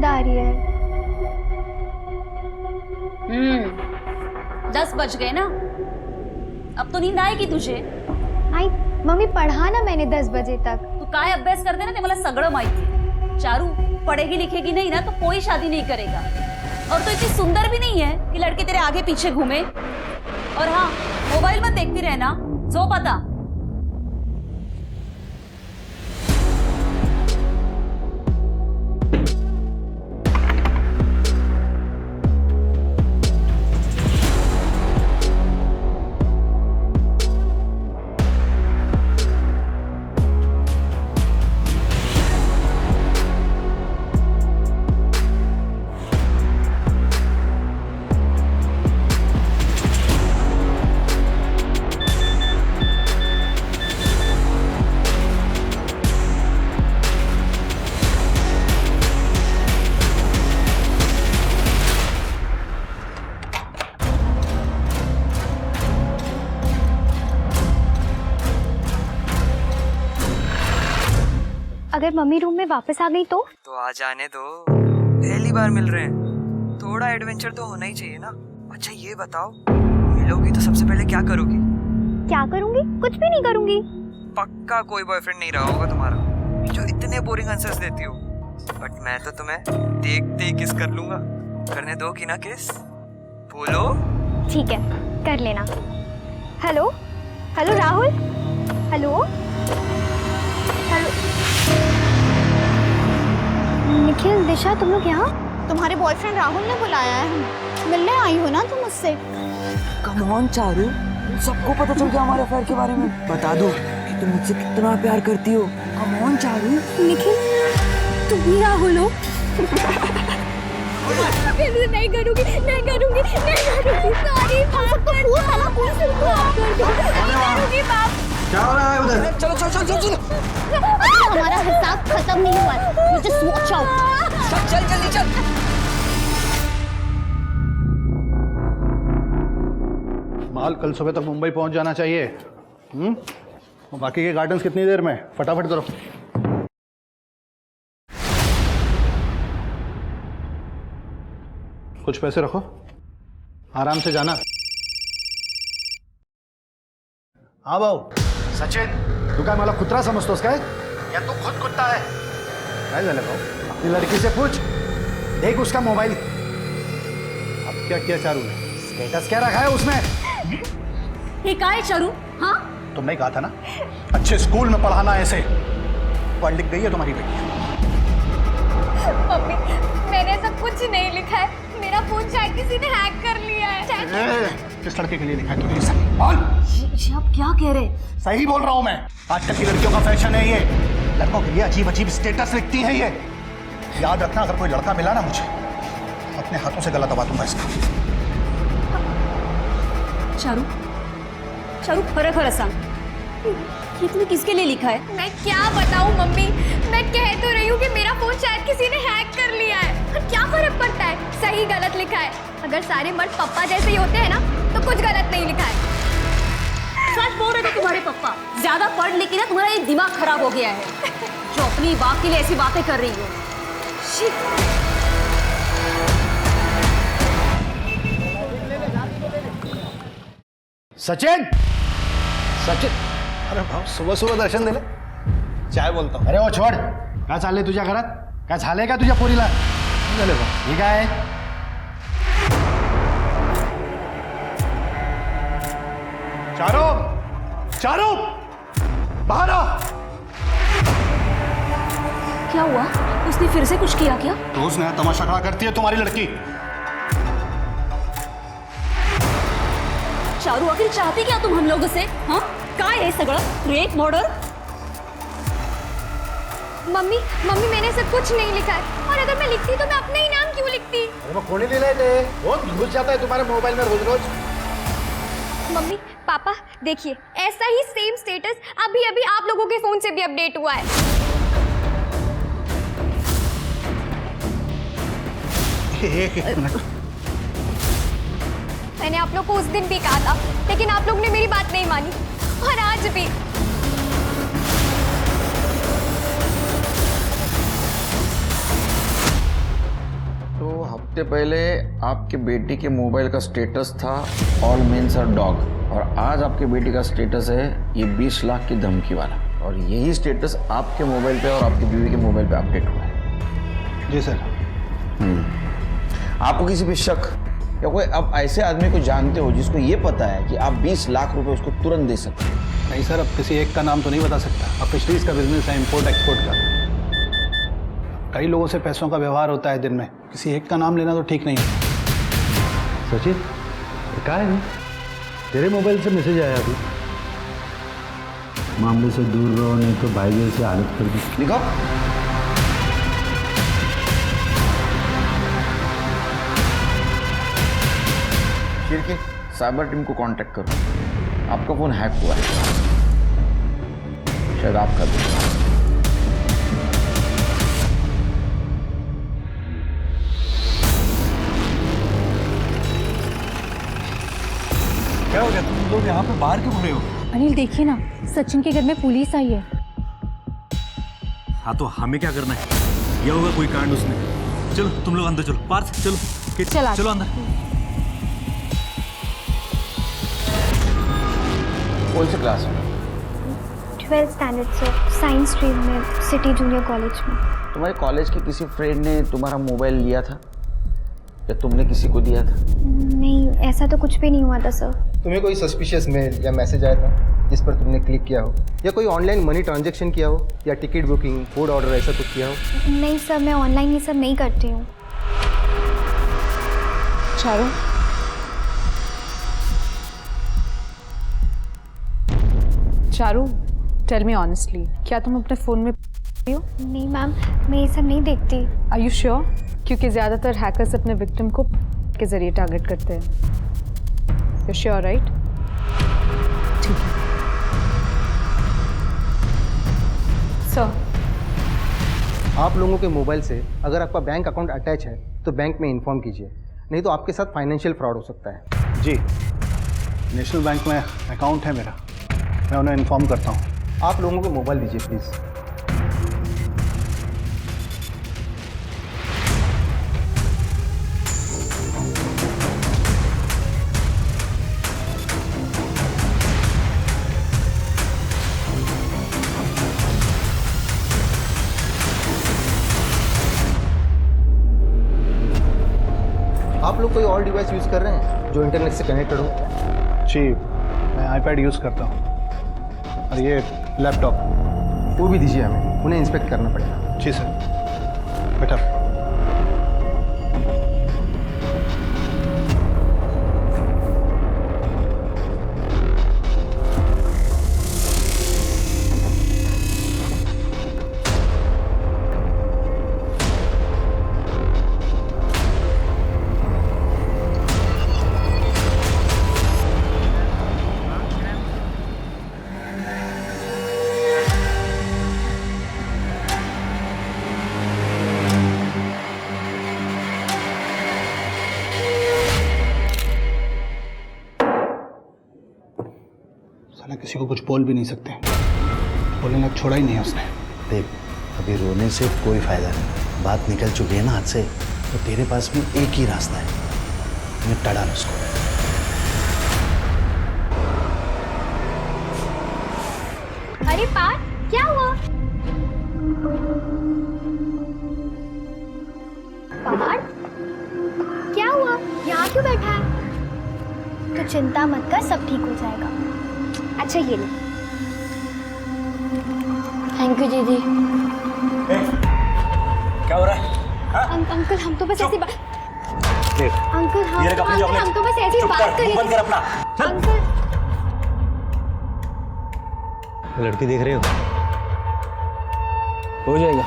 नींद आ रही है। 10 बज गए ना, अब तो नींद आएगी तुझे। आई मम्मी, पढ़ा ना मैंने 10 बजे तक। तू काय अभ्यास करते ना ते मला सगळं माहिती। चारू, पढ़ेगी लिखेगी नहीं ना तो कोई शादी नहीं करेगा। और तो इतनी सुंदर भी नहीं है कि लड़के तेरे आगे पीछे घूमे। और हाँ, मोबाइल मत देखती रहना, जो पता। अगर मम्मी रूम में वापस आ गई तो आ जाने दो, पहली बार मिल रहे हैं, थोड़ा एडवेंचर तो होना ही चाहिए ना। अच्छा ये बताओ, मिलोगी तो सबसे पहले क्या करोगी? क्या करूंगी? कुछ भी नहीं करूंगी। पक्का कोई बॉयफ्रेंड नहीं रहा होगा तुम्हारा जो इतने बोरिंग आंसर्स देती हो। बट मैं तो तुम्हें देखते ही किस कर लूंगा। करने दोगी ना किस? बोलो। ठीक है, कर लेना। Hello hello Rahul, hello hello. Nikhil, Disha, तुम लोग यहाँ? तुम्हारे बॉयफ्रेंड राहुल ने बुलाया है, मिलने आई हो ना तुम उससे? कम ऑन चारू, सबको पता चल गया हमारे अफेयर के बारे में। बता दो कि तुम मुझसे कितना प्यार करती हो। Come on Charu. निखिल, तुम ही राहुल हो? नहीं करूंगी, नहीं करूंगी, नहीं करूंगी। सॉरी, माफ कर दो। क्या हो रहा है उधर? चलो चलो चलो चलो चलो। हमारा हिसाब खत्म नहीं हुआ है। You just watch out। चल जल्दी चल। माल कल सुबह तक मुंबई पहुंच जाना चाहिए। और बाकी के गार्डन्स कितनी देर में? फटाफट करो। कुछ पैसे रखो, आराम से जाना। हाँ भाऊ। सचिन, तू काय मला कुत्रा समजतोस काय? या तू खुद कुत्ता है? काय झालं भाऊ? अपनी लड़की से पूछ, देख उसका मोबाइल। अब क्या किया चारू ने? स्टेटस क्या रखा है उसमें? ये काय चारू? हाँ, तुमने कहा था ना अच्छे स्कूल में पढ़ाना। ऐसे पढ़ लिख गई है तुम्हारी बेटी। मम्मी, मैंने ऐसा कुछ नहीं लिखा है। मेरा फोन शायद किसी ने हैक कर लिया है। किस लड़के के लिए लिखा है तूने? सही बोल। ये आप क्या कह रहे? सही बोल रहा हूं मैं। आजकल की लड़कियों का फैशन है ये, लड़कों के लिए अजीब अजीब स्टेटस लिखती हैं ये। याद रखना, अगर कोई लड़का मिला ना मुझे, अपने हाथों से गला दबा दूंगा इसका। चारू, चारू, खरं सांग, ये तूने किसके लिए लिखा है? मैं क्या बताऊं मम्मी, मैं कह तो रही हूँ कि मेरा फोन शायद किसी ने हैक कर लिया है। और क्या फर्क पड़ता है, सही गलत लिखा है। अगर सारे मर्द पप्पा जैसे ही होते हैं ना, तो कुछ गलत नहीं लिखा है। सच बोल रहे थे तुम्हारे पप्पा। ज्यादा पढ़ लिख के ना तुम्हारा ये दिमाग खराब हो गया है, जो अपनी बाप के लिए ऐसी बातें कर रही हो। सचिन, सचिन, अरे भाऊ, सुबह सुबह दर्शन दिले, चाय बोलता हूँ। अरे वो छोड़, काय चाललंय तुझ्या घरात? काय झालंय का तुझ्या पोरीला? झाले भाऊ? ठीक आहे। चारो, चारो, बाहर आ। क्या हुआ? उसने फिर से कुछ किया क्या? रोज नया तमाशा खड़ा करती है तुम्हारी लड़की। चारू, आखिर चाहती क्या तुम हम लोगों से? हाँ, काय है सगळं? Rape, murder? मम्मी, मम्मी, मैंने ऐसा कुछ नहीं लिखा है। और अगर मैं लिखती तो मैं अपना ही नाम क्यों लिखती? अरे मग कोणी लिहिलंय ते? बहुत घुस जाता है तुम्हारे मोबाइल में रोज रोज। मम्मी, पापा, देखिए, ऐसा ही सेम स्टेटस अभी अभी आप लोगों के फोन से भी अपडेट हुआ है। एक मिनट। मैंने आप लोग को उस दिन भी कहा था, लेकिन आप लोग ने मेरी बात नहीं मानी। और आज भी। हफ्ते पहले आपके बेटी के मोबाइल का स्टेटस था ऑल मेन्स आर डॉग, और आज आपके बेटी का स्टेटस है ये 20 लाख की धमकी वाला, और यही स्टेटस आपके मोबाइल पे और आपकी बीवी के मोबाइल पे अपडेट हुआ है। जी सर। आपको किसी पे शक या कोई अब ऐसे आदमी को जानते हो जिसको ये पता है कि आप 20 लाख रुपए उसको तुरंत दे सकते हैं? नहीं सर, अब किसी एक का नाम तो नहीं बता सकता। अब फिशरीज का बिजनेस है, इंपोर्ट एक्सपोर्ट का, कई लोगों से पैसों का व्यवहार होता है दिन में, किसी एक का नाम लेना तो ठीक नहीं है। सचिन क्या है? तेरे मोबाइल से मैसेज आया अभी। मामले से दूर रहो नहीं तो भाई जैसे हालत कर दी। लिखो। फिर साइबर टीम को कांटेक्ट करो, आपका फोन हैक हुआ है, शायद आपका भी। क्या हो गया? तुम लोग यहाँ पे बाहर क्यों खड़े हो? अनिल देखिए ना, सचिन के घर में पुलिस आई है। हाँ तो हमें क्या करना है? ये होगा कोई कांड उसने। चलो तुम लोग अंदर चलो, पार्थ चलो, चलो अंदर। कौन से क्लास में? 12th स्टैंडर्ड से, साइंस स्ट्रीम में, सिटी जूनियर कॉलेज में। तुम्हारे कॉलेज के किसी फ्रेंड ने तुम्हारा मोबाइल लिया था या तुमने किसी को दिया था? नहीं, ऐसा तो कुछ भी नहीं हुआ था सर। तुम्हें कोई सस्पिशियस मेल या मैसेज आया था जिस पर तुमने क्लिक किया हो, या कोई ऑनलाइन मनी ट्रांजैक्शन किया हो, या टिकट बुकिंग, फूड ऑर्डर ऐसा कुछ किया हो? नहीं सर, मैं ऑनलाइन ये सब नहीं करती हूँ। Charu, Charu tell me honestly, क्या तुम अपने फ़ोन में हो? नहीं मैम, मैं ये सब नहीं देखती। Are you sure? क्योंकि ज़्यादातर हैकर्स अपने विक्टिम को के ज़रिए टारगेट करते हैं। You sure right? ठीक है सर। आप लोगों के मोबाइल से अगर आपका बैंक अकाउंट अटैच है तो बैंक में इन्फॉर्म कीजिए, नहीं तो आपके साथ फाइनेंशियल फ्रॉड हो सकता है। जी, नेशनल बैंक में अकाउंट है मेरा, मैं उन्हें इन्फॉर्म करता हूँ। आप लोगों को मोबाइल दीजिए प्लीज़। आप लोग कोई और डिवाइस यूज़ कर रहे हैं जो इंटरनेट से कनेक्टेड हो? जी, मैं आईपैड यूज़ करता हूँ, और ये लैपटॉप। वो भी दीजिए, हमें उन्हें इंस्पेक्ट करना पड़ेगा। जी सर, बेटा। साला किसी को कुछ बोल भी नहीं सकते, बोलने लायक छोड़ा ही नहीं है उसने। देख, अभी रोने से कोई फायदा नहीं, बात निकल चुकी है ना हाथ से, तो तेरे पास भी एक ही रास्ता है, निपटा डाल उसको। अरे पार्थ, क्या हुआ? पार्थ, क्या हुआ? यहाँ क्यों बैठा है? तो चिंता मत कर, सब ठीक हो जाएगा। अच्छा ये लो। थैंक यू दीदी। क्या हो रहा है? अंकल हम तो बस ऐसी बात। देख, अंकल हम तो बस ऐसी बात कर रहे थे। अपना अंकल लड़की देख रहे हो जाएगा।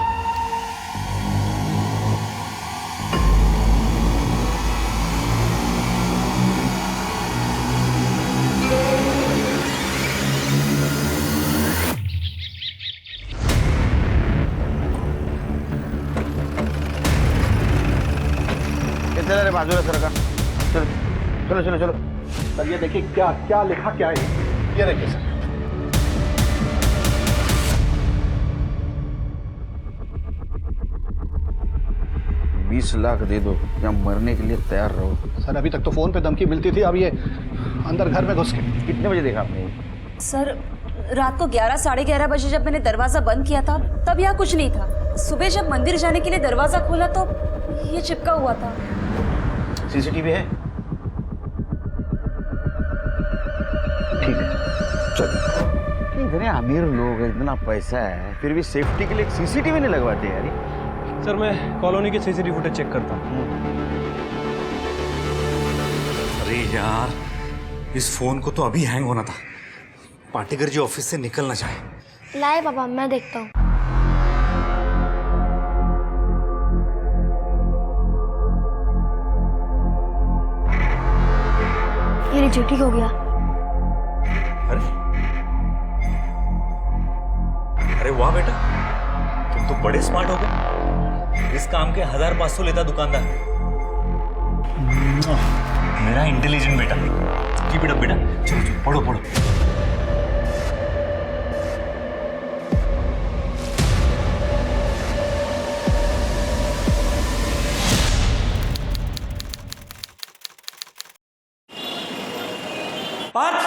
चलो बाजूला सरका, चलो चलो चलो चलो। सर ये देखिए क्या क्या लिखा क्या है, ये देखिए सर। 20 लाख दे दो या मरने के लिए तैयार रहो। सर अभी तक तो फ़ोन पे धमकी मिलती थी, अब ये अंदर घर में घुस के। कितने बजे देखा आपने? सर रात को 11 साढ़े 11 बजे जब मैंने दरवाजा बंद किया था तब यहाँ कुछ नहीं था। सुबह जब मंदिर जाने के लिए दरवाजा खोला तो ये चिपका हुआ था। सीसीटीवी है? ठीक है, चलो। इतने अमीर लोग हैं, इतना पैसा है, फिर भी सेफ्टी के लिए सीसीटीवी नहीं लगवाते यार। सर मैं कॉलोनी के सीसीटीवी फुटेज चेक करता हूँ। अरे यार, इस फोन को तो अभी हैंग होना था। पाटेकर जी ऑफिस से निकलना चाहे। लाए पापा, मैं देखता हूँ। ये रिजेक्ट हो गया। अरे वाह बेटा, तुम तो बड़े स्मार्ट हो गए। इस काम के 1500 लेता दुकानदार। मेरा इंटेलिजेंट बेटा। कीप इट अप बेटा। चलो चलो पढ़ो पढ़ो। पार्थ,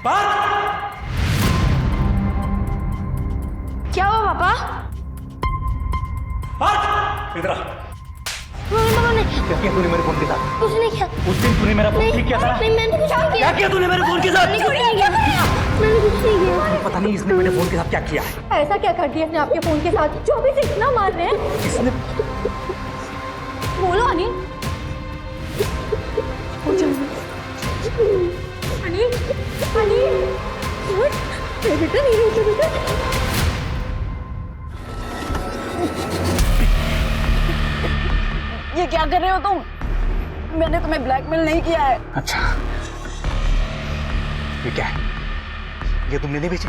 पार्थ, क्या हुआ पापा? पार्थ, इधर आ। क्या किया तूने मेरे फोन के साथ? कुछ नहीं किया। उस दिन तूने मेरा फोन ठीक किया था? नहीं, मैंने कुछ नहीं किया। क्या किया तूने मेरे फोन के साथ? मैंने कुछ नहीं किया। मैंने कुछ नहीं किया। पता नहीं इसने मेरे फोन के साथ क्या किया है। ऐसा क्या कर दिया इसने आपके फोन के साथ जो अभी से इतना मार रहे हैं? इसने बोलो अनिल। अनिल, अनिल, बेटा नहीं रोते बेटा। ये क्या कर रहे हो तुम? मैंने तुम्हें ब्लैकमेल नहीं किया है। अच्छा, ये क्या है? ये तुमने नहीं बेची?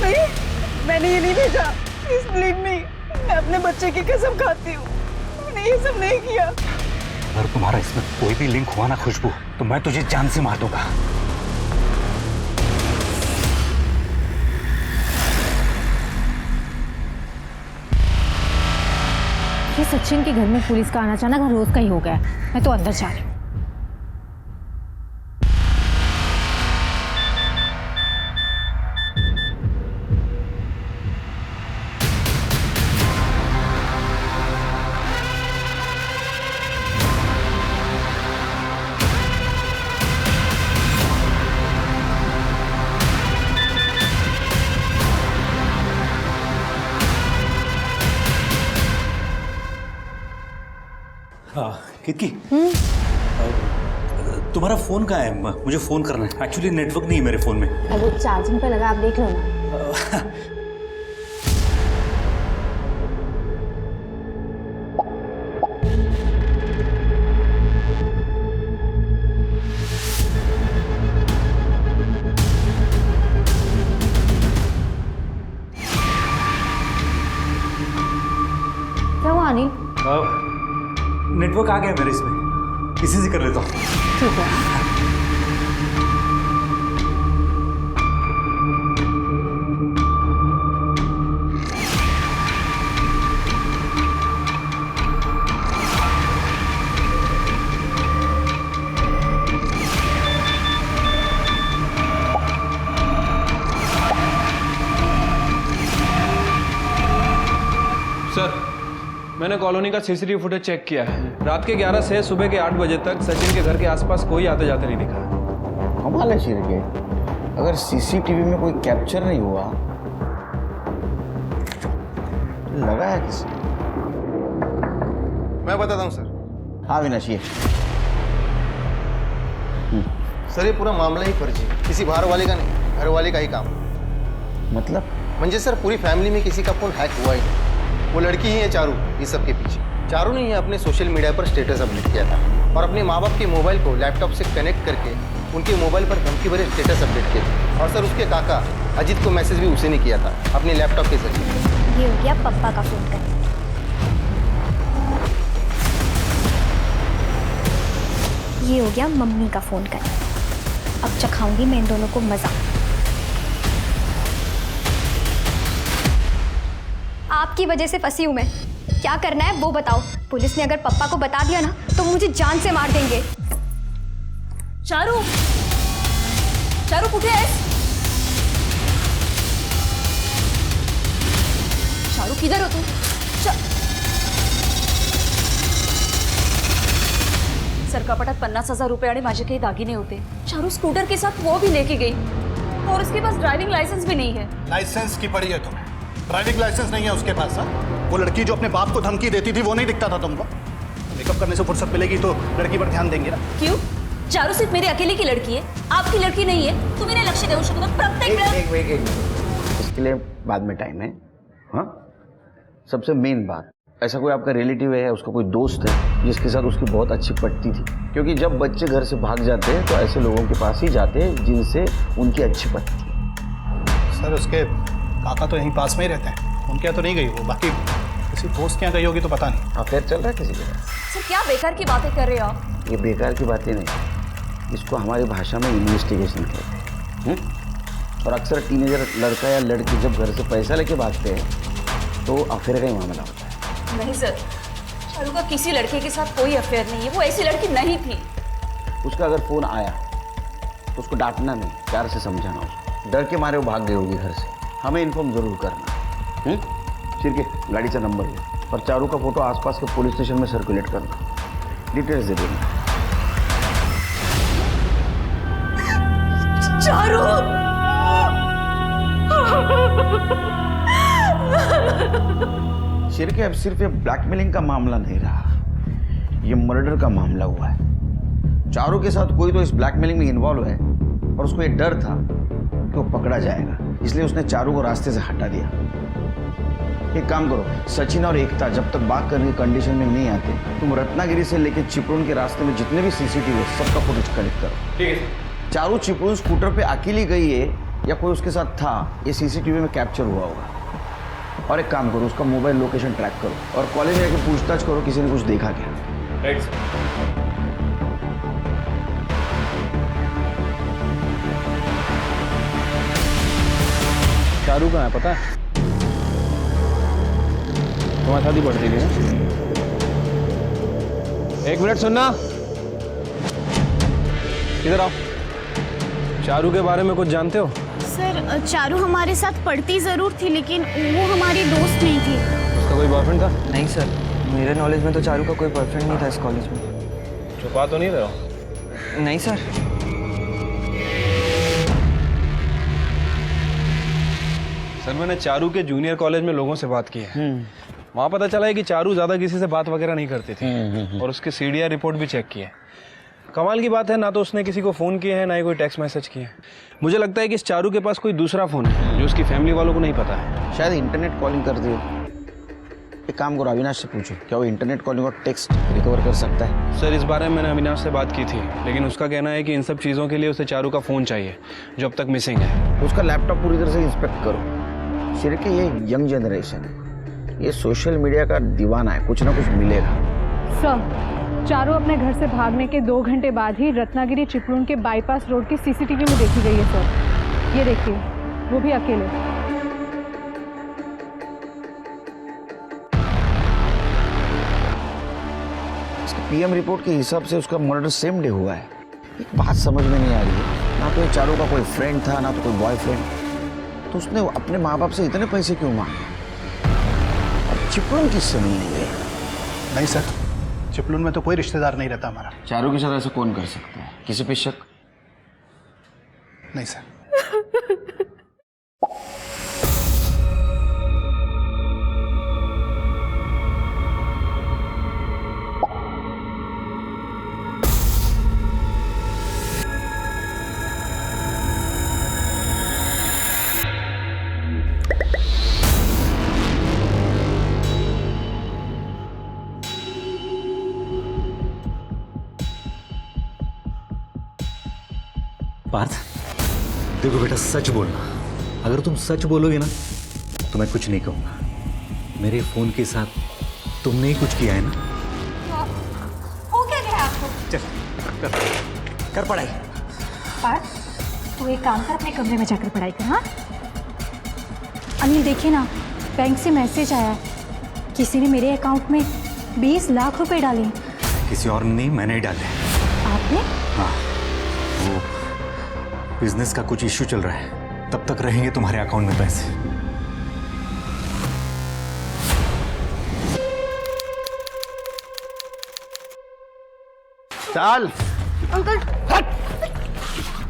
नहीं, मैंने ये नहीं भेजा। प्लीज बिलीव मी, मैं अपने बच्चे की कसम खाती हूँ, मैंने ये सब नहीं किया। अगर तुम्हारा इसमें कोई भी लिंक हुआ ना खुशबू, तो मैं तुझे जान से मार दूंगा। ये सचिन के घर में पुलिस का आना जाना रोज का ही हो गया है। मैं तो अंदर जा रही हूँ। हाँ, कितकी तुम्हारा फोन कहाँ है? मुझे फोन करना है। एक्चुअली नेटवर्क नहीं है मेरे फोन में। वो चार्जिंग पे लगा, आप देख लो ना। क्या हुआ अनिल? नेटवर्क आ गया मेरे इसमें, इसी से कर लेता हूँ। ठीक है। सर, मैंने कॉलोनी का सीसीटीवी फुटेज चेक किया है। रात के 11 से सुबह के 8 बजे तक सचिन के घर के आसपास कोई आते जाते नहीं दिखा। कमाल है शिर के, अगर सीसीटीवी में कोई कैप्चर नहीं हुआ, लगाया किसी? मैं बताता हूँ सर। हाँ विनाश, ये सर ये पूरा मामला ही फर्जी है, किसी बाहर वाले का नहीं, घर वाले का ही काम। मतलब? म्हणजे सर पूरी फैमिली में किसी का फोन हैक हुआ ही नहीं। वो लड़की ही है चारू इस सब के पीछे। चारू ने ही अपने सोशल मीडिया पर स्टेटस अपडेट किया था और अपने माँ बाप के मोबाइल को लैपटॉप से कनेक्ट करके उनके मोबाइल पर धमकी भरे स्टेटस अपडेट किए थे। और सर उसके काका अजीत को मैसेज भी उसी ने किया था अपने लैपटॉप के जरिए। ये हो गया पप्पा का फोन कर। ये हो गया मम्मी का फोन कर। अब चखाऊंगी मैं इन दोनों को मजा। आपकी वजह से फंसी हूँ मैं। क्या करना है वो बताओ। पुलिस ने अगर पप्पा को बता दिया ना तो मुझे जान से मार देंगे। चारू, चारू कुठे आहेस? चारू किधर हो तू? सर कपाटात 50,000 रुपये आणि माझे काही दागिने होते। चारू स्कूटर के साथ वो भी लेके गई और उसके पास ड्राइविंग लाइसेंस भी नहीं है। लाइसेंस की पड़ी है तुम्हें? ड्राइविंग लाइसेंस नहीं है उसके पास? वो लड़की जो अपने बाप को धमकी देती थी वो नहीं दिखता था तुमको? मेकअप करने से फुर्सत मिलेगी तो लड़की पर ध्यान देंगे ना। क्यों? चारू सिर्फ मेरे अकेले की लड़की है, आपकी लड़की नहीं है। तुम्ही नाही लक्ष देऊ शकत प्रत्येक एक इसके लिए बाद में टाइम है। हाँ, सबसे मेन बात, ऐसा कोई आपका रिलेटिव है, उसका कोई दोस्त है जिसके साथ उसकी बहुत अच्छी पटती थी? क्योंकि जब बच्चे घर से भाग जाते हैं तो ऐसे लोगों के पास ही जाते हैं जिनसे उनकी अच्छी पटती है। सर उसके काका तो यहीं पास में ही रहते हैं, उनके यहाँ तो नहीं गई वो, बाकी किसी दोस्त के यहाँ गई होगी तो पता नहीं। अफेयर चल रहा है किसी के साथ? सर क्या बेकार की बातें कर रहे हो आप? ये बेकार की बातें नहीं, इसको हमारी भाषा में इन्वेस्टिगेशन कहते हैं। और अक्सर टीनेजर लड़का या लड़की जब घर से पैसा लेके भागते हैं तो अफेयर का ही मामला होता है। नहीं सर, चारू का किसी लड़के के साथ कोई अफेयर नहीं है, वो ऐसी लड़की नहीं थी। उसका अगर फोन आया तो उसको डांटना नहीं, प्यार से समझाना उसको। डर के मारे वो भाग गई होगी घर से, हमें इन्फॉर्म जरूर करना। ठीक है, गाड़ी का नंबर है और चारू का फोटो आसपास के पुलिस स्टेशन में सर्कुलेट करना, डिटेल्स दे देना। चारू शिरके, अब सिर्फ ये ब्लैकमेलिंग का मामला नहीं रहा, ये मर्डर का मामला हुआ है। चारू के साथ कोई तो इस ब्लैकमेलिंग में इन्वॉल्व है और उसको ये डर था कि वो पकड़ा जाएगा, इसलिए उसने चारू को रास्ते से हटा दिया। एक काम करो, सचिन और एकता जब तक बात करने की कंडीशन में नहीं आते, तुम रत्नागिरी से लेकर चिपळूण के रास्ते में जितने भी सीसीटीवी है सबका फुटेज कलेक्ट करो। ठीक है। चारू चिपळूण स्कूटर पे अकेली गई है या कोई उसके साथ था, ये सीसीटीवी में कैप्चर हुआ होगा। और एक काम करो, उसका मोबाइल लोकेशन ट्रैक करो और कॉलेज में जाकर पूछताछ करो किसी ने कुछ देखा क्या। राइट। चारू कहाँ है पता है? तुम्हारी शादी बढ़ती है। एक मिनट सुनना, इधर आओ। चारू के बारे में कुछ जानते हो? सर चारू हमारे साथ पढ़ती जरूर थी लेकिन वो हमारी दोस्त नहीं थी। उसका कोई बॉयफ्रेंड था? नहीं सर, मेरे नॉलेज में तो चारू का कोई बॉयफ्रेंड नहीं था इस कॉलेज में। छुपा तो नहीं रहे हो? नहीं सर। सर मैंने चारू के जूनियर कॉलेज में लोगों से बात की है। वहाँ पता चला है कि चारू ज़्यादा किसी से बात वगैरह नहीं करती थी और उसके सीडीआर रिपोर्ट भी चेक की है। कमाल की बात है, ना तो उसने किसी को फ़ोन किया है ना ही कोई टेक्स्ट मैसेज किए हैं। मुझे लगता है कि इस चारू के पास कोई दूसरा फ़ोन है जो उसकी फैमिली वालों को नहीं पता है। शायद इंटरनेट कॉलिंग कर दियो। एक काम करो, अविनाश से पूछो क्या वो इंटरनेट कॉलिंग और टेक्स्ट रिकवर कर सकता है। सर इस बारे में मैंने अविनाश से बात की थी, लेकिन उसका कहना है कि इन सब चीज़ों के लिए उसे चारू का फ़ोन चाहिए जो अब तक मिसिंग है। उसका लैपटॉप पूरी तरह से इंस्पेक्ट करो। सिर्फ ये यंग जनरेशन है, ये सोशल मीडिया का दीवाना है, कुछ ना कुछ मिलेगा। सर चारू अपने घर से भागने के 2 घंटे बाद ही रत्नागिरी चिपळूण के बाईपास रोड की सीसीटीवी में देखी गई है सर। ये देखिए, वो भी अकेले। उसके पीएम रिपोर्ट के हिसाब से उसका मर्डर सेम डे हुआ है। एक बात समझ में नहीं आ रही है, ना तो ये चारू का कोई फ्रेंड था ना तो कोई बॉयफ्रेंड, तो उसने अपने माँ बाप से इतने पैसे क्यों मांगे? अब चिपळूण किससे नहीं है? नहीं सर, चिपळूण में तो कोई रिश्तेदार नहीं रहता हमारा। चारू के साथ ऐसा कौन कर सकता है? किसी पे शक? नहीं सर। पार्थ देखो बेटा, सच बोलना। अगर तुम सच बोलोगे ना तो मैं कुछ नहीं कहूँगा। मेरे फ़ोन के साथ तुमने ही कुछ किया है ना? हो क्या गया आपको? चल कर पढ़ाई। पार्थ तू एक काम कर, अपने कमरे में जाकर पढ़ाई कर। हाँ अनिल देखिए ना, बैंक से मैसेज आया है, किसी ने मेरे अकाउंट में 20 लाख रुपए डाले हैं। किसी और ने नहीं, मैंने ही डाले। आपने? हाँ, वो बिजनेस का कुछ इश्यू चल रहा है, तब तक रहेंगे तुम्हारे अकाउंट में पैसे। चल अंकल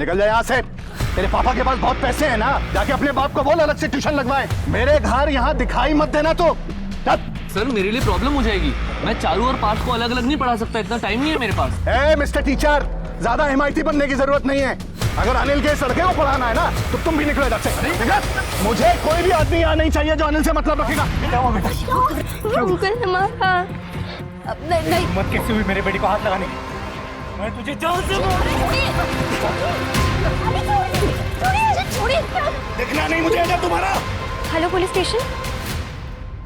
निकल जा यहाँ से। तेरे पापा के पास बहुत पैसे हैं ना, जाके अपने बाप को बोल अलग से ट्यूशन लगवाए। मेरे घर यहाँ दिखाई मत देना तो। सर मेरे लिए प्रॉब्लम हो जाएगी, मैं चारू और पार्थ को अलग अलग नहीं पढ़ा सकता, इतना टाइम नहीं है मेरे पास। ए मिस्टर टीचर, ज्यादा MIT बनने की जरूरत नहीं है। अगर अनिल के लड़के को पढ़ाना है ना तो तुम भी निकलो इधर से। मुझे कोई भी आदमी यहाँ नहीं चाहिए जो अनिल से मतलब रखेगा। क्या हुआ बेटा? अंकल हमारा नहीं मत कैसे हुई मेरे बेटी को हाथ लगाने की? मैं तुझे जान से देखना नहीं मुझे अगर तुम्हारा। Hello police station.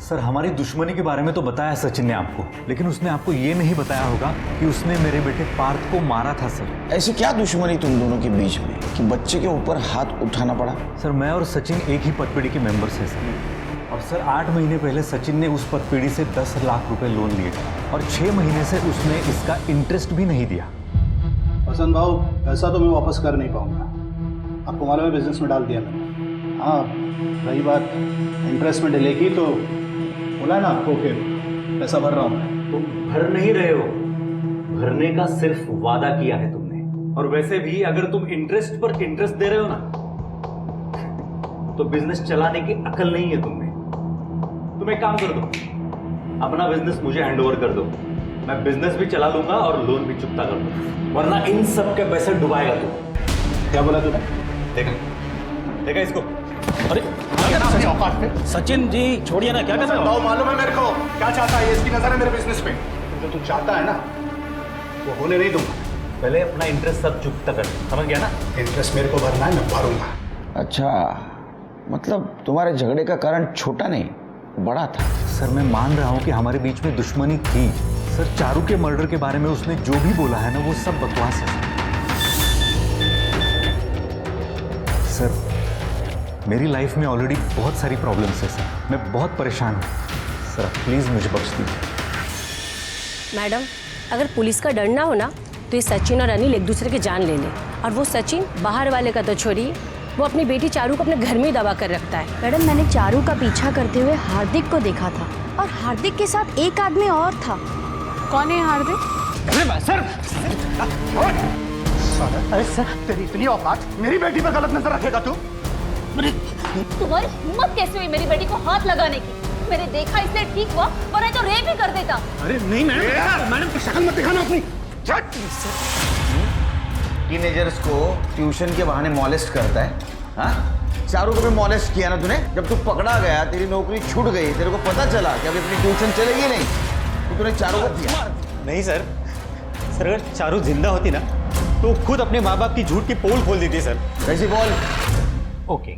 सर, हमारी दुश्मनी के बारे में तो बताया सचिन ने आपको, लेकिन उसने आपको ये नहीं बताया होगा कि उसने मेरे बेटे पार्थ को मारा था। सर ऐसी क्या दुश्मनी तुम दोनों के बीच में कि बच्चे के ऊपर हाथ उठाना पड़ा? सर, मैं और सचिन एक ही पदपीढ़ी के मेंबर्स हैं सर। और सर 8 महीने पहले सचिन ने उस पदपीढ़ी से 10 लाख रुपए लोन लिए और 6 महीने से उसने इसका इंटरेस्ट भी नहीं दिया। हसन भाऊ, पैसा तो मैं वापस कर नहीं पाऊंगा, आपको मालूम है बिजनेस में डाल दिया मैंने। हाँ, रही बात इंटरेस्ट में डिले की तो बोला ना आपको कि पैसा भर रहा हूँ मैं। तुम भर नहीं रहे हो, भरने का सिर्फ वादा किया है तुमने। और वैसे भी अगर तुम इंटरेस्ट पर इंटरेस्ट दे रहे हो ना तो बिजनेस चलाने की अकल नहीं है तुमने। तुम एक काम कर दो, अपना बिजनेस मुझे हैंडओवर कर दो, मैं बिजनेस भी चला लूंगा और लोन भी चुकता कर दूंगा, वरना इन सब के पैसे डुबाएगा तू। क्या बोला तूने? देखा इसको? अरे सचिन जी छोड़िए ना, क्या कर रहे हो? मालूम है मेरे को क्या चाहता है, इसकी नजर है मेरे बिजनेस पे। जो तू चाहता है ना वो होने नहीं दूंगा। पहले अपना इंटरेस्ट सब चुकता कर, समझ गया ना? इंटरेस्ट मेरे को भरना है, मैं भरूंगा। अच्छा, मतलब तुम्हारे झगड़े का कारण छोटा नहीं बड़ा था। सर, मैं मान रहा हूं कि हमारे बीच में दुश्मनी थी। सर, चारू के मर्डर के बारे में उसने जो भी बोला है ना वो सब बकवास है। सर, मेरी लाइफ में ऑलरेडी बहुत सारी प्रॉब्लम्स है सर, मैं बहुत परेशान हूँ। सर प्लीज़ मुझे बख्श दीजिए। मैडम, अगर पुलिस का डर ना हो ना तो ये सचिन और अनिल एक दूसरे की जान ले लें। और वो सचिन बाहर वाले का तो छोड़िए, वो अपनी बेटी चारू को अपने घर में ही दबा कर रखता है। मैडम, मैंने चारू का पीछा करते हुए हार्दिक को देखा था और हार्दिक के साथ एक आदमी और था। कौन है हार्दिक? अरे सर, तेरी इतनी औकात, मेरी बेटी पर गलत नजर रखेगा तू? तुम्हारी हिम्मत कैसे हुई मेरी बेटी को हाथ लगाने की? मैंने देखा इसलिए ठीक हुआ, वरना तो रेप ही कर देता। अरे नहीं मैडम की शक्ल मत दिखाना अपनी। टीनेजर्स को ट्यूशन के बहाने मॉलेस्ट करता है। हाँ, चारू को भी मॉलेस्ट किया ना तूने। जब तू पकड़ा गया, तेरी नौकरी छूट गई, तेरे को पता चला कि अभी अपनी ट्यूशन चलेगी नहीं, तो तूने चारू को दिया। नहीं सर, अगर चारू जिंदा होती ना तो खुद अपने माँ बाप की झूठ की पोल खोल देती सर। कैसी बोल? ओके,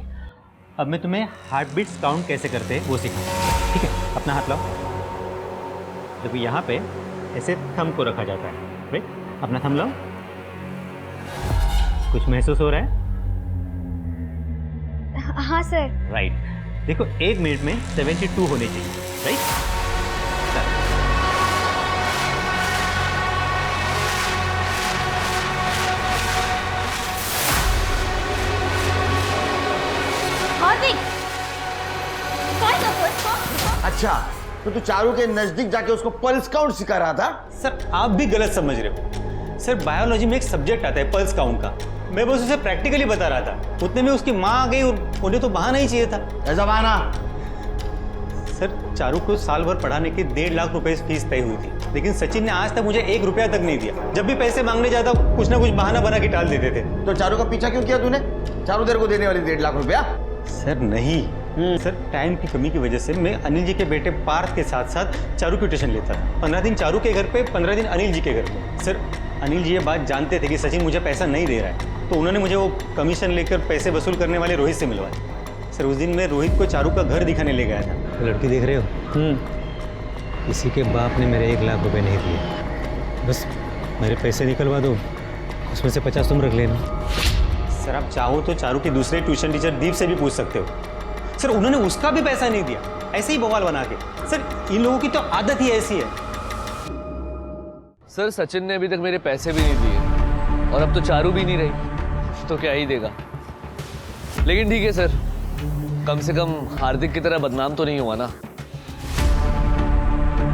अब मैं तुम्हें हार्ट बीट्स काउंट कैसे करते हैं वो सिखाऊंगा, ठीक है? अपना हाथ लाओ। देखो यहाँ पे ऐसे थंब को रखा जाता है, राइट? अपना थंब लाओ। कुछ महसूस हो रहा है? हाँ सर। राइट। देखो 1 मिनट में 72 होने चाहिए, राइट? अच्छा, तो तू चारू के नजदीक जाके उसको पल्स काउंट सिखा रहा था? सर आप भी गलत समझ रहे हो। सर बायोलॉजी में एक सब्जेक्ट आता है पल्स काउंट का, मैं बस उसे प्रैक्टिकली बता रहा था। उतने में उसकी माँ आ गई और उन्हें तो बहाना ही चाहिए था। ऐसा बहाना? सर चारू को साल भर पढ़ाने की 1.5 लाख रुपए फीस तय हुई थी, लेकिन सचिन ने आज तक मुझे 1 रुपया तक नहीं दिया। जब भी पैसे मांगने जाता कुछ ना कुछ बहाना बना के टाल देते थे। तो चारू का पीछा क्यों किया तूने? चारू तेरे को देने वाली 1.5 लाख रुपया? सर नहीं सर, टाइम की कमी की वजह से मैं अनिल जी के बेटे पार्थ के साथ साथ चारू की ट्यूशन लेता था। 15 दिन चारू के घर पे, 15 दिन अनिल जी के घर पे। सर अनिल जी ये बात जानते थे कि सचिन मुझे पैसा नहीं दे रहा है, तो उन्होंने मुझे वो कमीशन लेकर पैसे वसूल करने वाले रोहित से मिलवाया। सर उस दिन मैं रोहित को चारू का घर दिखाने ले गया था। लड़की देख रहे हो? किसी के बाप ने मेरे 1 लाख रुपए नहीं दिए, बस मेरे पैसे निकलवा दो, उसमें से 50 तुम रख लेना। सर आप चाहो तो चारू के दूसरे ट्यूशन टीचर दीप से भी पूछ सकते हो। सर उन्होंने उसका भी पैसा नहीं दिया। ऐसे ही बवाल बना के। सर इन लोगों की तो आदत ही ऐसी है। सर सचिन ने अभी तक मेरे पैसे भी नहीं दिए और अब तो चारू भी नहीं रही, तो क्या ही देगा। लेकिन ठीक है सर, कम से कम हार्दिक की तरह बदनाम तो नहीं हुआ ना।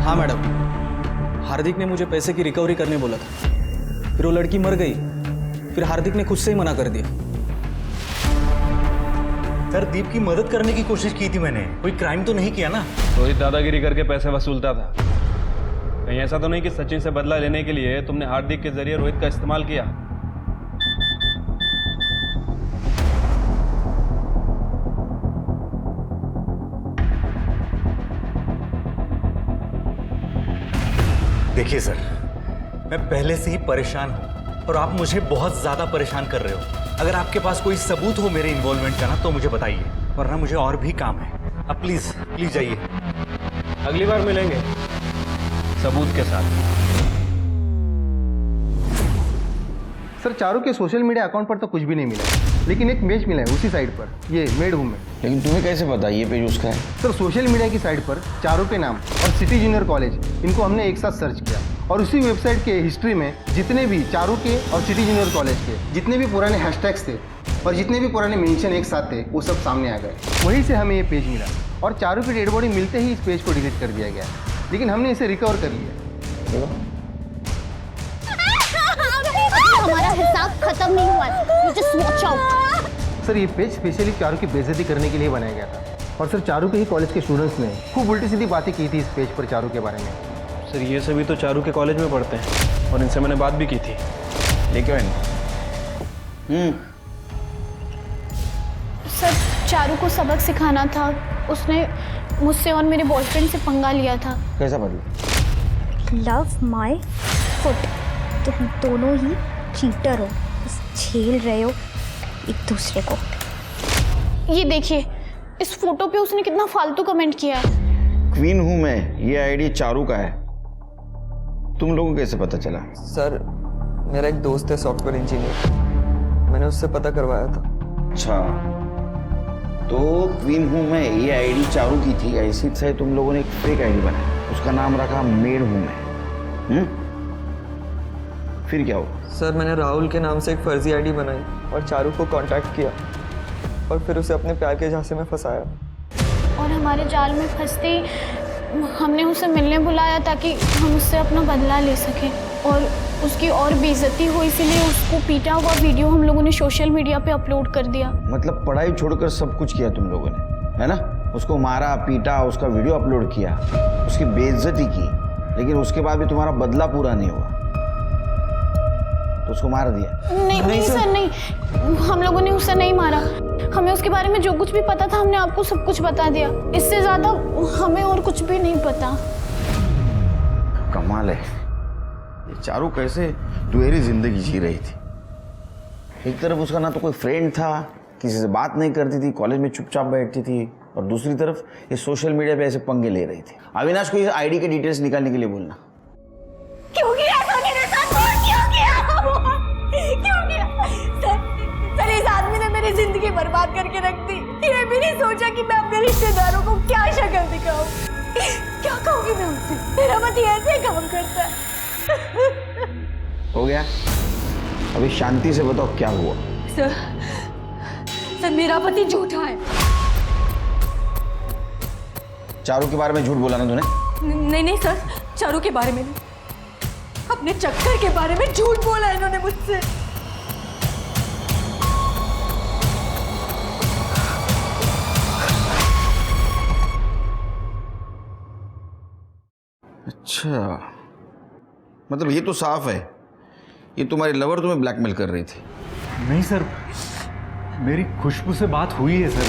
हाँ मैडम, हार्दिक ने मुझे पैसे की रिकवरी करने बोला था, फिर वो लड़की मर गई, फिर हार्दिक ने खुद से ही मना कर दिया। सर दीप की मदद करने की कोशिश की थी मैंने, कोई क्राइम तो नहीं किया ना। रोहित दादागिरी करके पैसे वसूलता था, कहीं ऐसा तो नहीं कि सचिन से बदला लेने के लिए तुमने हार्दिक के जरिए रोहित का इस्तेमाल किया? देखिए सर, मैं पहले से ही परेशान हूं और आप मुझे बहुत ज्यादा परेशान कर रहे हो। अगर आपके पास कोई सबूत हो मेरे इन्वॉल्वमेंट का ना तो मुझे बताइए, वरना मुझे और भी काम है। अब प्लीज प्लीज जाइए। अगली बार मिलेंगे सबूत के साथ। सर चारू के सोशल मीडिया अकाउंट पर तो कुछ भी नहीं मिला, लेकिन एक पेज मिला है उसी साइट पर, ये मेड हूँ मैं। लेकिन तुम्हें कैसे पता ये पेज उसका है? सर सोशल मीडिया की साइट पर चारू के नाम और सिटी जूनियर कॉलेज, इनको हमने एक साथ सर्च किया और उसी वेबसाइट के हिस्ट्री में जितने भी चारू के और सिटी जूनियर कॉलेज के जितने भी पुराने हैशटैग्स थे और जितने भी पुराने मेंशन एक साथ थे वो सब सामने आ गए। वहीं से हमें ये पेज मिला और चारू की डेड बॉडी मिलते ही इस पेज को डिलीट कर दिया गया, लेकिन हमने इसे रिकवर कर लिया। हमारा हिसाब खत्म नहीं हुआ है, जस्ट वॉच आउट। सर ये पेज स्पेशली चारू की बेइज्जती करने के लिए बनाया गया था और सर चारू के ही कॉलेज के स्टूडेंट्स ने खूब उल्टी सीधी बातें की थी इस पेज पर चारू के बारे में। सर ये सभी तो चारू के कॉलेज में पढ़ते हैं और इनसे मैंने बात भी की थी। लेकिन सर चारू को सबक सिखाना था, उसने मुझसे और मेरे बॉयफ्रेंड से पंगा लिया था। कैसा मतलब? लव माई फुट, तुम दोनों ही चीटर हो, बस झेल रहे हो एक दूसरे को। ये देखिए, इस फोटो पे उसने कितना फालतू कमेंट किया है। क्वीन हूं मैं, ये आईडी चारू का है। तुम लोगों को कैसे पता चला? सर मेरा एक दोस्त है सॉफ्टवेयर इंजीनियर, मैंने उससे पता करवाया था। अच्छा, तो क्वीन हूं मैं ये आईडी चारू की थी, ऐसी से तुम लोगों ने एक फेक आईडी बनाया, उसका नाम रखा मेड हूं मैं। फिर क्या हुआ? सर मैंने राहुल के नाम से एक फर्जी आईडी बनाई और चारू को कांटेक्ट किया और फिर उसे अपने प्यार के झांसे में फंसाया। और हमारे जाल में फंसते ही हमने उसे मिलने बुलाया ताकि हम उससे अपना बदला ले सकें और उसकी और बेइज्जती हो, इसीलिए उसको पीटा हुआ वीडियो हम लोगों ने सोशल मीडिया पे अपलोड कर दिया। मतलब पढ़ाई छोड़कर सब कुछ किया तुम लोगों ने, है ना? उसको मारा पीटा, उसका वीडियो अपलोड किया, उसकी बेइज्जती की, लेकिन उसके बाद भी तुम्हारा बदला पूरा नहीं हुआ तो उसको मार दिया? नहीं सर नहीं, हम लोगों ने उसे नहीं मारा। हमें उसके बारे में जो कुछ भी पता था हमने आपको सब कुछ बता दिया, इससे ज्यादा हमें और कुछ भी नहीं पता। कमाल है, ये चारू कैसे दुहेरी जिंदगी जी रही थी। एक तरफ उसका ना तो कोई फ्रेंड था, किसी से बात नहीं करती थी, कॉलेज में चुपचाप बैठती थी, और दूसरी तरफ ये सोशल मीडिया पे ऐसे पंगे ले रही थी। अविनाश को ये आईडी के डिटेल्स निकालने के लिए बोलना। क्यों किया मेरे साथ? क्यों किया? क्यों किया? सर इस आदमी ने मेरी जिंदगी बर्बाद करके रख दी। ये भी नहीं सोचा कि मैं अपने रिश्तेदारों को क्या शक्ल दिखाऊं। क्या कहूंगी मैं उससे? मेरा पति ऐसे काम करता है। हो गया, अभी शांति से बताओ क्या हुआ। सर मेरा पति झूठा है। चारू के बारे में झूठ बोला ना तूने? नहीं सर, चारू के बारे में नहीं, अपने चक्कर के बारे में झूठ बोला इन्होंने मुझसे। अच्छा, मतलब ये तो साफ है ये तुम्हारी लवर तुम्हें ब्लैकमेल कर रही थी। नहीं सर, मेरी खुशबू से बात हुई है सर।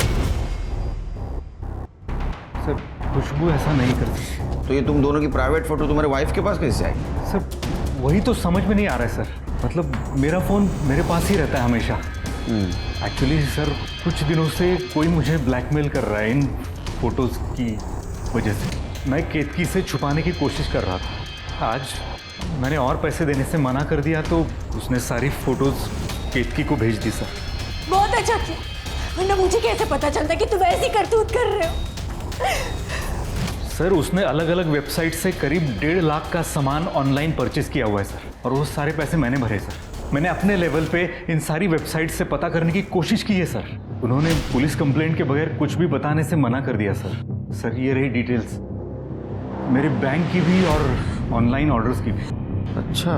सर खुशबू ऐसा नहीं करती। तो ये तुम दोनों की प्राइवेट फोटो तुम्हारे वाइफ के पास कैसे आई? सर वही तो समझ में नहीं आ रहा है सर। मतलब मेरा फ़ोन मेरे पास ही रहता है हमेशा। एक्चुअली सर कुछ दिनों से कोई मुझे ब्लैकमेल कर रहा है इन फोटोज़ की वजह से। मैं केतकी से छुपाने की कोशिश कर रहा था। आज मैंने और पैसे देने से मना कर दिया तो उसने सारी फोटोज़ केतकी को भेज दी सर। बहुत अच्छा किया, वरना मुझे कैसे पता चलता कि तुम ऐसी करतूत कर रहे हो। सर उसने अलग अलग वेबसाइट से करीब 1.5 लाख का सामान ऑनलाइन परचेज किया हुआ है सर, और वो सारे पैसे मैंने भरे सर। मैंने अपने लेवल पे इन सारी वेबसाइट से पता करने की कोशिश की है सर। उन्होंने पुलिस कंप्लेंट के बगैर कुछ भी बताने से मना कर दिया सर। सर ये रही डिटेल्स मेरे बैंक की भी और ऑनलाइन ऑर्डर्स की भी। अच्छा,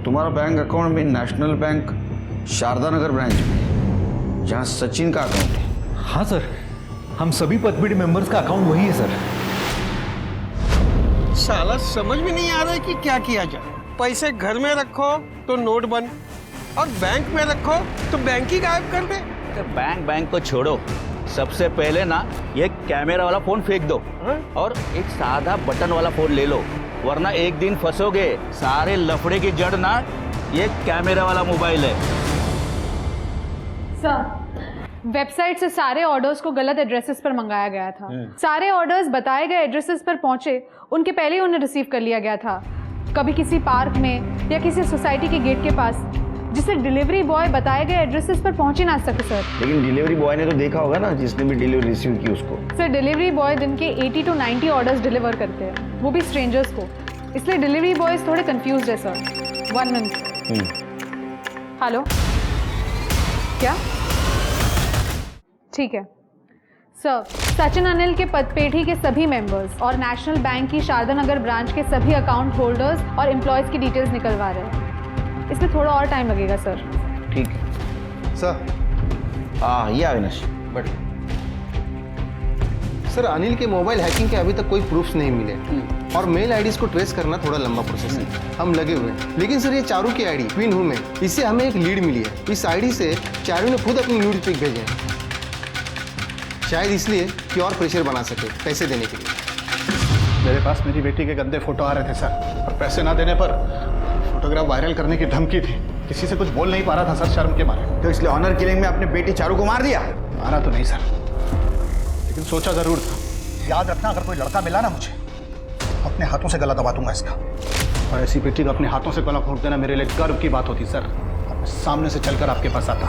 तुम्हारा बैंक अकाउंट में नेशनल बैंक शारदा नगर ब्रांच में, जहाँ सचिन का अकाउंट है। हाँ सर, हम सभी पतबीडी मेंबर्स का अकाउंट वही है सर। साला समझ में नहीं आ रहा है कि क्या किया जाए। पैसे घर में रखो तो नोट बंद, और बैंक में रखो तो बैंक ही गायब कर दे। तो बैंक को छोड़ो, सबसे पहले ना ये कैमरा वाला फोन फेंक दो और एक सादा बटन वाला फोन ले लो, वरना एक दिन फंसोगे। सारे लफड़े की जड़ ना ये कैमरा वाला मोबाइल है। सर, वेबसाइट से सारे ऑर्डर्स को गलत एड्रेसेस पर मंगाया गया था। सारे ऑर्डर्स बताए गए एड्रेसेस पर पहुंचे उनके पहले ही उन्हें रिसीव कर लिया गया था, कभी किसी पार्क में या किसी सोसाइटी के गेट के पास, जिससे डिलीवरी बॉय बताए गए एड्रेसेस पर पहुंच ही ना सके सर। लेकिन डिलीवरी बॉय ने तो देखा होगा ना, जिसने भी डिलीवरी रिसीव की उसको। सर, डिलीवरी बॉय दिन के 80 to 90 ऑर्डर्स डिलीवर करते हैं, वो भी स्ट्रेंजर्स को, इसलिए डिलीवरी बॉयज थोड़े कंफ्यूज है सर। 1 मिनट। हेलो, क्या? ठीक है सर, सचिन अनिल के पदपेठी के सभी मेंबर्स और नेशनल बैंक की शारदा नगर ब्रांच के सभी अकाउंट होल्डर्स और एम्प्लॉयज की डिटेल्स निकलवा रहे हैं। इसमें थोड़ा और टाइम लगेगा सर। ठीक है सर। हाँ, ये अविनाश बट सर, अनिल के मोबाइल हैकिंग के अभी तक कोई प्रूफ्स नहीं मिले, और मेल आईडीज को ट्रेस करना थोड़ा लंबा प्रोसेस है। हम लगे हुए हैं, लेकिन सर ये चारू की आईडी ट्विन हूँ मैं, इससे हमें एक लीड मिली है। इस आईडी से चारू ने खुद अपनी न्यूड पिक भेजे हैं, शायद इसलिए कि और प्रेशर बना सके पैसे देने के लिए। मेरे पास मेरी बेटी के गंदे फोटो आ रहे थे सर, और पैसे ना देने पर फोटोग्राफ वायरल करने की धमकी थी। किसी से कुछ बोल नहीं पा रहा था सर, शर्म के मारे। तो इसलिए ऑनर किलिंग में अपनी बेटी चारू को मार दिया? मारा तो नहीं सर, लेकिन सोचा जरूर था। याद रखना, अगर कोई लड़का मिला ना मुझे, अपने हाथों से गला दबा दूंगा इसका। और ऐसी बेटी को अपने हाथों से गला घोंट देना मेरे लिए गर्व की बात होती सर। अब सामने से चलकर आपके पास आता।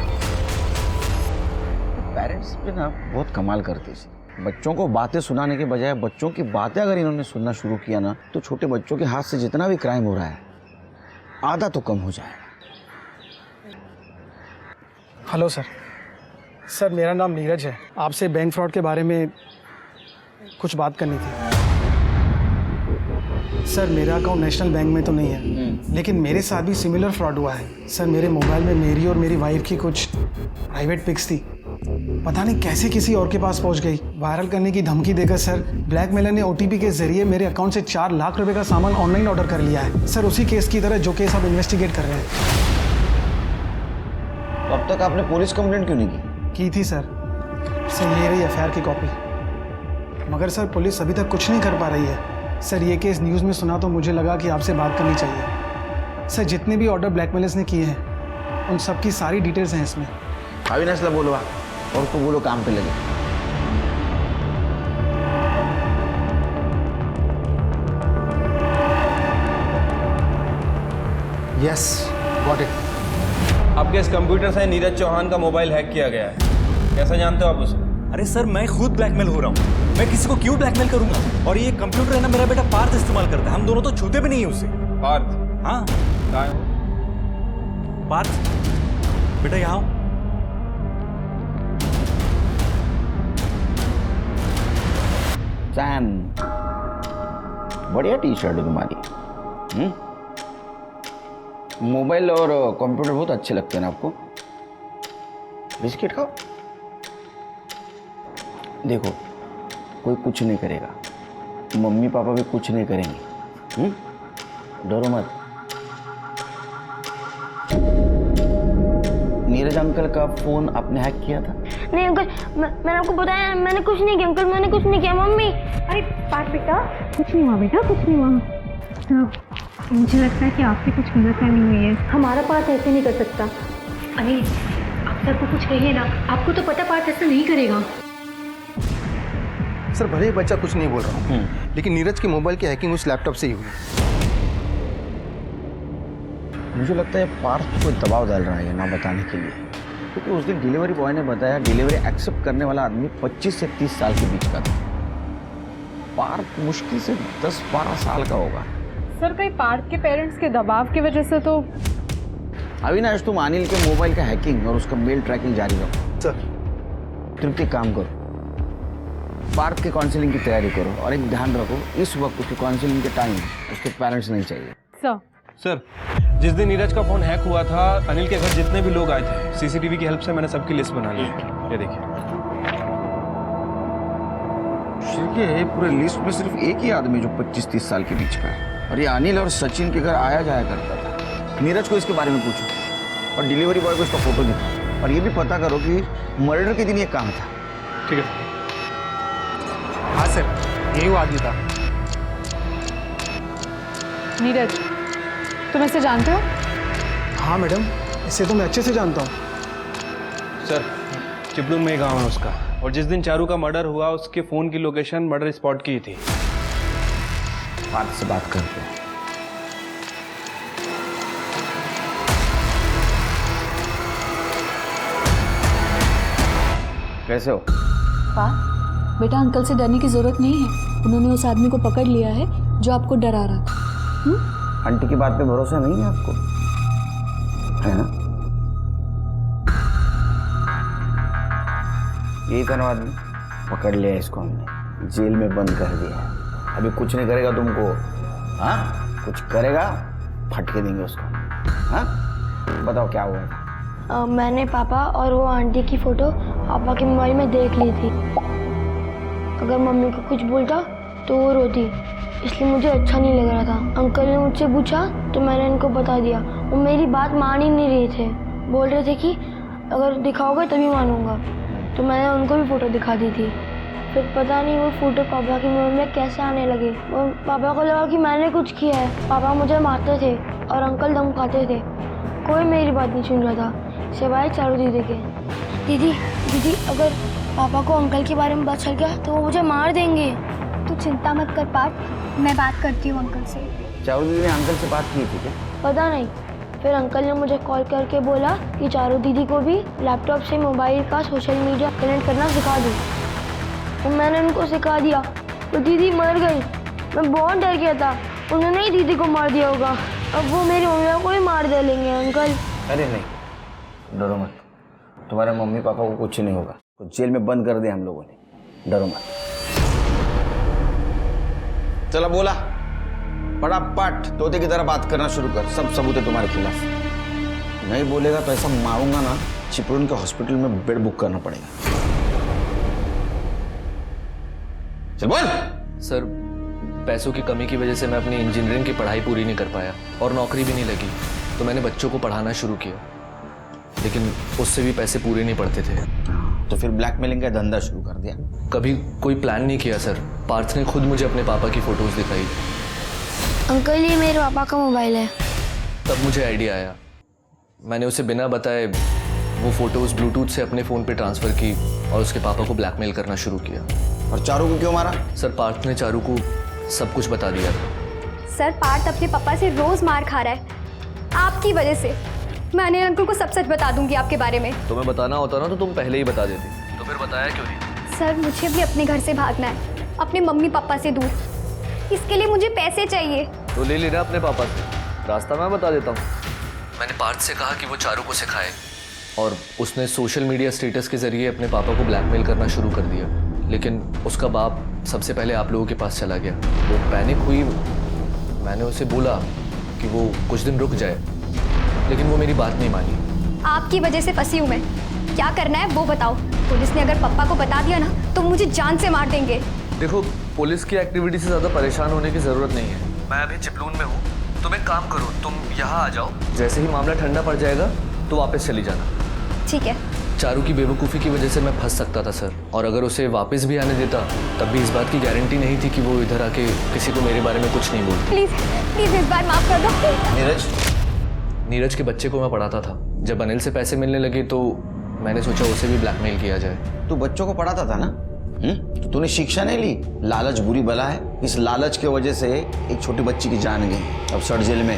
पेरेंट्स भी ना बहुत कमाल करते हैं। बच्चों को बातें सुनाने के बजाय बच्चों की बातें अगर इन्होंने सुनना शुरू किया ना, तो छोटे बच्चों के हाथ से जितना भी क्राइम हो रहा है आधा तो कम हो जाएगा। Hello sir. सर, मेरा नाम नीरज है। आपसे बैंक फ्रॉड के बारे में कुछ बात करनी थी। सर, मेरा अकाउंट नेशनल बैंक में तो नहीं है, लेकिन मेरे साथ भी सिमिलर फ्रॉड हुआ है। सर, मेरे मोबाइल में मेरी और मेरी वाइफ की कुछ प्राइवेट पिक्स थी, पता नहीं कैसे किसी और के पास पहुंच गई। वायरल करने की धमकी देकर सर ब्लैकमेलर ने OTP के जरिए मेरे अकाउंट से 4 लाख रुपए का सामान ऑनलाइन ऑर्डर कर लिया है। सर, उसी केस की तरह जो केस आप इन्वेस्टिगेट कर रहे हैं। तो अब तक आपने पुलिस कंप्लेंट क्यों नहीं की थी सर। सर, ये रही FIR की कॉपी, मगर सर पुलिस अभी तक कुछ नहीं कर पा रही है। सर, ये केस न्यूज़ में सुना तो मुझे लगा कि आपसे बात करनी चाहिए। सर, जितने भी ऑर्डर ब्लैकमेलर्स ने किए हैं उन सब की सारी डिटेल्स हैं इसमें। अविनाश ला बोलो, और तो बोलो काम पे लगे। Yes, got it. आपके इस कंप्यूटर से नीरज चौहान का मोबाइल हैक किया गया है। कैसे जानते हो आप उसे? अरे सर, मैं खुद ब्लैकमेल हो रहा हूँ। मैं किसी को क्यों ब्लैकमेल करूंगा? और ये कंप्यूटर है ना, मेरा बेटा पार्थ इस्तेमाल करता है। हम दोनों तो छूते भी नहीं है उसे। पार्थ? हाँ। कहाँ है? पार्थ, बेटा यहाँ आओ। सैम, बढ़िया टी शर्ट है तुम्हारी। मोबाइल और कंप्यूटर बहुत अच्छे लगते हैं ना आपको। बिस्किट खाओ। देखो, कोई कुछ नहीं करेगा, मम्मी पापा भी कुछ नहीं करेंगे। डरो मत। नीरज अंकल का फोन आपने हैक किया था? नहीं अंकल, मैंने आपको बताया, मैंने कुछ नहीं किया। अंकल, मैंने कुछ नहीं किया। मम्मी, अरे पार्थ बेटा, कुछ नहीं हुआ बेटा, कुछ नहीं हुआ। तो मुझे लगता है कि आपसे कुछ गलतफहमी हुई है। हमारा पार्थ ऐसे नहीं कर सकता। अरे, आप सर को कुछ कहिए ना, आपको तो पता पार्थ ऐसा नहीं करेगा। सर, भले ही बच्चा कुछ नहीं बोल रहा हूँ, लेकिन नीरज के मोबाइल की हैकिंग उस लैपटॉप से ही हुई। मुझे लगता है पार्थ को दबाव डाल रहा है ना बताने के लिए, क्योंकि उस दिन डिलीवरी बॉय ने बताया डिलीवरी एक्सेप्ट करने वाला आदमी 25 से 30 साल के बीच का था। पार्थ मुश्किल से 10-12 साल का होगा। सर कहीं पार्थ के पेरेंट्स के दबाव की वजह से तो। अविनाश, तुम अनिल के मोबाइल का हैकिंग और उसका मेल ट्रैकिंग जारी रखो। सर। तृप्ति, काम करो, पार्थ की काउंसलिंग की तैयारी करो और एक ध्यान रखो, इस वक्त उसकी काउंसलिंग के टाइम उसके पेरेंट्स नहीं चाहिए। सर, जिस दिन नीरज का फोन हैक हुआ था, अनिल के घर जितने भी लोग आए थे, सीसीटीवी की हेल्प से मैंने सबकी लिस्ट बना ली है। ये देखिए। ये पूरे लिस्ट में सिर्फ एक ही आदमी जो 25-30 साल के बीच का है, और ये अनिल और सचिन के घर आया जाया करता था। नीरज को इसके बारे में पूछो और डिलीवरी बॉय को इसका फोटो दिखाओ, और ये भी पता करो कि मर्डर के दिन ये कहाँ था। ठीक है। हाँ सर, यही वो आदमी था। नीरज, तुम इसे जानते हो? हाँ मैडम, इसे तो मैं अच्छे से जानता हूँ। सर, चिपलून में ही गाँव है उसका, और जिस दिन चारू का मर्डर हुआ उसके फोन की लोकेशन मर्डर स्पॉट की थी। पार्थ से बात करते हैं। कैसे हो? पार्थ, बेटा अंकल से डरने की जरूरत नहीं है। उन्होंने उस आदमी को पकड़ लिया है जो आपको डरा रहा था। आंटी की बात पे भरोसा नहीं है आपको, है ना? यही था ना आदमी, पकड़ लिया इसको हमने, जेल में बंद कर दिया। अभी कुछ नहीं करेगा तुमको। हाँ, कुछ करेगा फटके देंगे उसको। हाँ, बताओ क्या हुआ? मैंने पापा और वो आंटी की फोटो पापा के मोबाइल में देख ली थी। अगर मम्मी को कुछ बोलता तो वो रोती, इसलिए मुझे अच्छा नहीं लग रहा था। अंकल ने मुझसे पूछा तो मैंने इनको बता दिया। वो मेरी बात मान ही नहीं रहे थे, बोल रहे थे कि अगर दिखाओगे तभी मानूंगा। तो मैंने उनको भी फ़ोटो दिखा दी थी। फिर पता नहीं वो फ़ोटो पापा के मोबाइल में कैसे आने लगे। वो पापा को लगा कि मैंने कुछ किया है। पापा मुझे मारते थे और अंकल धमकाते थे। कोई मेरी बात नहीं सुन रहा था सिवाय चारू दीदी के। दीदी अगर पापा को अंकल के बारे में पता चल गया तो वो मुझे मार देंगे। तू चिंता मत कर पार्थ, मैं बात करती हूँ अंकल से। चारू दीदी ने अंकल से बात की थी क्या? पता नहीं। फिर अंकल ने मुझे कॉल करके बोला कि चारू दीदी को भी लैपटॉप से मोबाइल का सोशल मीडिया कनेक्ट करना सिखा दूँ। तो मैंने उनको सिखा दिया तो दीदी मर गई। मैं बहुत डर गया था, उन्होंने ही दीदी को मार दिया होगा। अब वो मेरी मम्मी को ही मार डालेंगे अंकल। अरे नहीं, डरो मत, तुम्हारे मम्मी पापा को कुछ नहीं होगा। तो जेल में बंद कर दिया हम लोगों ने, डरो मत। चला बोला, बड़ा पट तोते की तरह बात करना शुरू कर। सब सबूत है तुम्हारे खिलाफ। नहीं बोलेगा तो ऐसा मारूंगा ना, चिपळूण के हॉस्पिटल में बेड बुक करना पड़ेगा। चल बोल। सर, पैसों की कमी की वजह से मैं अपनी इंजीनियरिंग की पढ़ाई पूरी नहीं कर पाया और नौकरी भी नहीं लगी। तो मैंने बच्चों को पढ़ाना शुरू किया, लेकिन उससे भी पैसे पूरे नहीं पड़ते थे। तो फिर ब्लैकमेलिंग का धंधा शुरू कर दिया? कभी कोई प्लान नहीं किया सर। पार्थ ने खुद मुझे अपने पापा की फोटोज दिखाई। अंकल ये मेरे पापा का मोबाइल है। तब मुझे आइडिया आया। मैंने उसे बिना बताए वो फोटोज ब्लूटूथ से अपने फ़ोन पे ट्रांसफ़र की और उसके पापा को ब्लैकमेल करना शुरू किया। और चारू को क्यों मारा? सर, पार्थ ने चारू को सब कुछ बता दिया था। सर, पार्थ अपने पापा से रोज मार खा रहा है आपकी वजह से। मैं अनिल अंकल को सब सच बता दूंगी आपके बारे में। तुम्हें बताना होता ना तो तुम पहले ही बता देती। तो फिर बताया क्यों नहीं? सर, मुझे भी अपने घर से भागना है, अपने मम्मी पापा से दूर। इसके लिए मुझे पैसे चाहिए। तो ले लेना अपने पापा से, रास्ता मैं बता देता हूँ। मैंने पार्थ से कहा कि वो चारू को सिखाए, और उसने सोशल मीडिया स्टेटस के जरिए अपने पापा को ब्लैकमेल करना शुरू कर दिया। लेकिन उसका बाप सबसे पहले आप लोगों के पास चला गया। वो पैनिक हुई। मैंने उसे बोला कि वो कुछ दिन रुक जाए, लेकिन वो मेरी बात नहीं मानी। आपकी वजह से फंसी हूँ मैं। क्या करना है वो बताओ। पुलिस ने अगर पापा को बता दिया ना तो मुझे जान से मार देंगे। देखो, पुलिस की एक्टिविटी से ज़्यादा परेशान होने की ज़रूरत नहीं है। मैं अभी चिपलून में हूँ। तुम एक काम करो, तुम यहाँ आ जाओ। जैसे ही मामला ठंडा पड़ जाएगा तो वापस चली जाना। ठीक है। चारू की बेवकूफ़ी की वजह से मैं फंस सकता था सर, और अगर उसे वापस भी आने देता तब भी इस बात की गारंटी नहीं थी कि वो इधर आके किसी को मेरे बारे में कुछ नहीं बोलती। प्लीज इस बार माफ कर दो। नीरज के बच्चे को मैं पढ़ाता था। जब अनिल से पैसे मिलने लगे तो मैंने सोचा उसे भी ब्लैकमेल किया जाए। तू बच्चों को पढ़ाता था ना? तो तूने शिक्षा नहीं ली? लालच बुरी बला है। इस लालच की वजह से एक छोटी बच्ची की जान गई। अब सड़ जेल में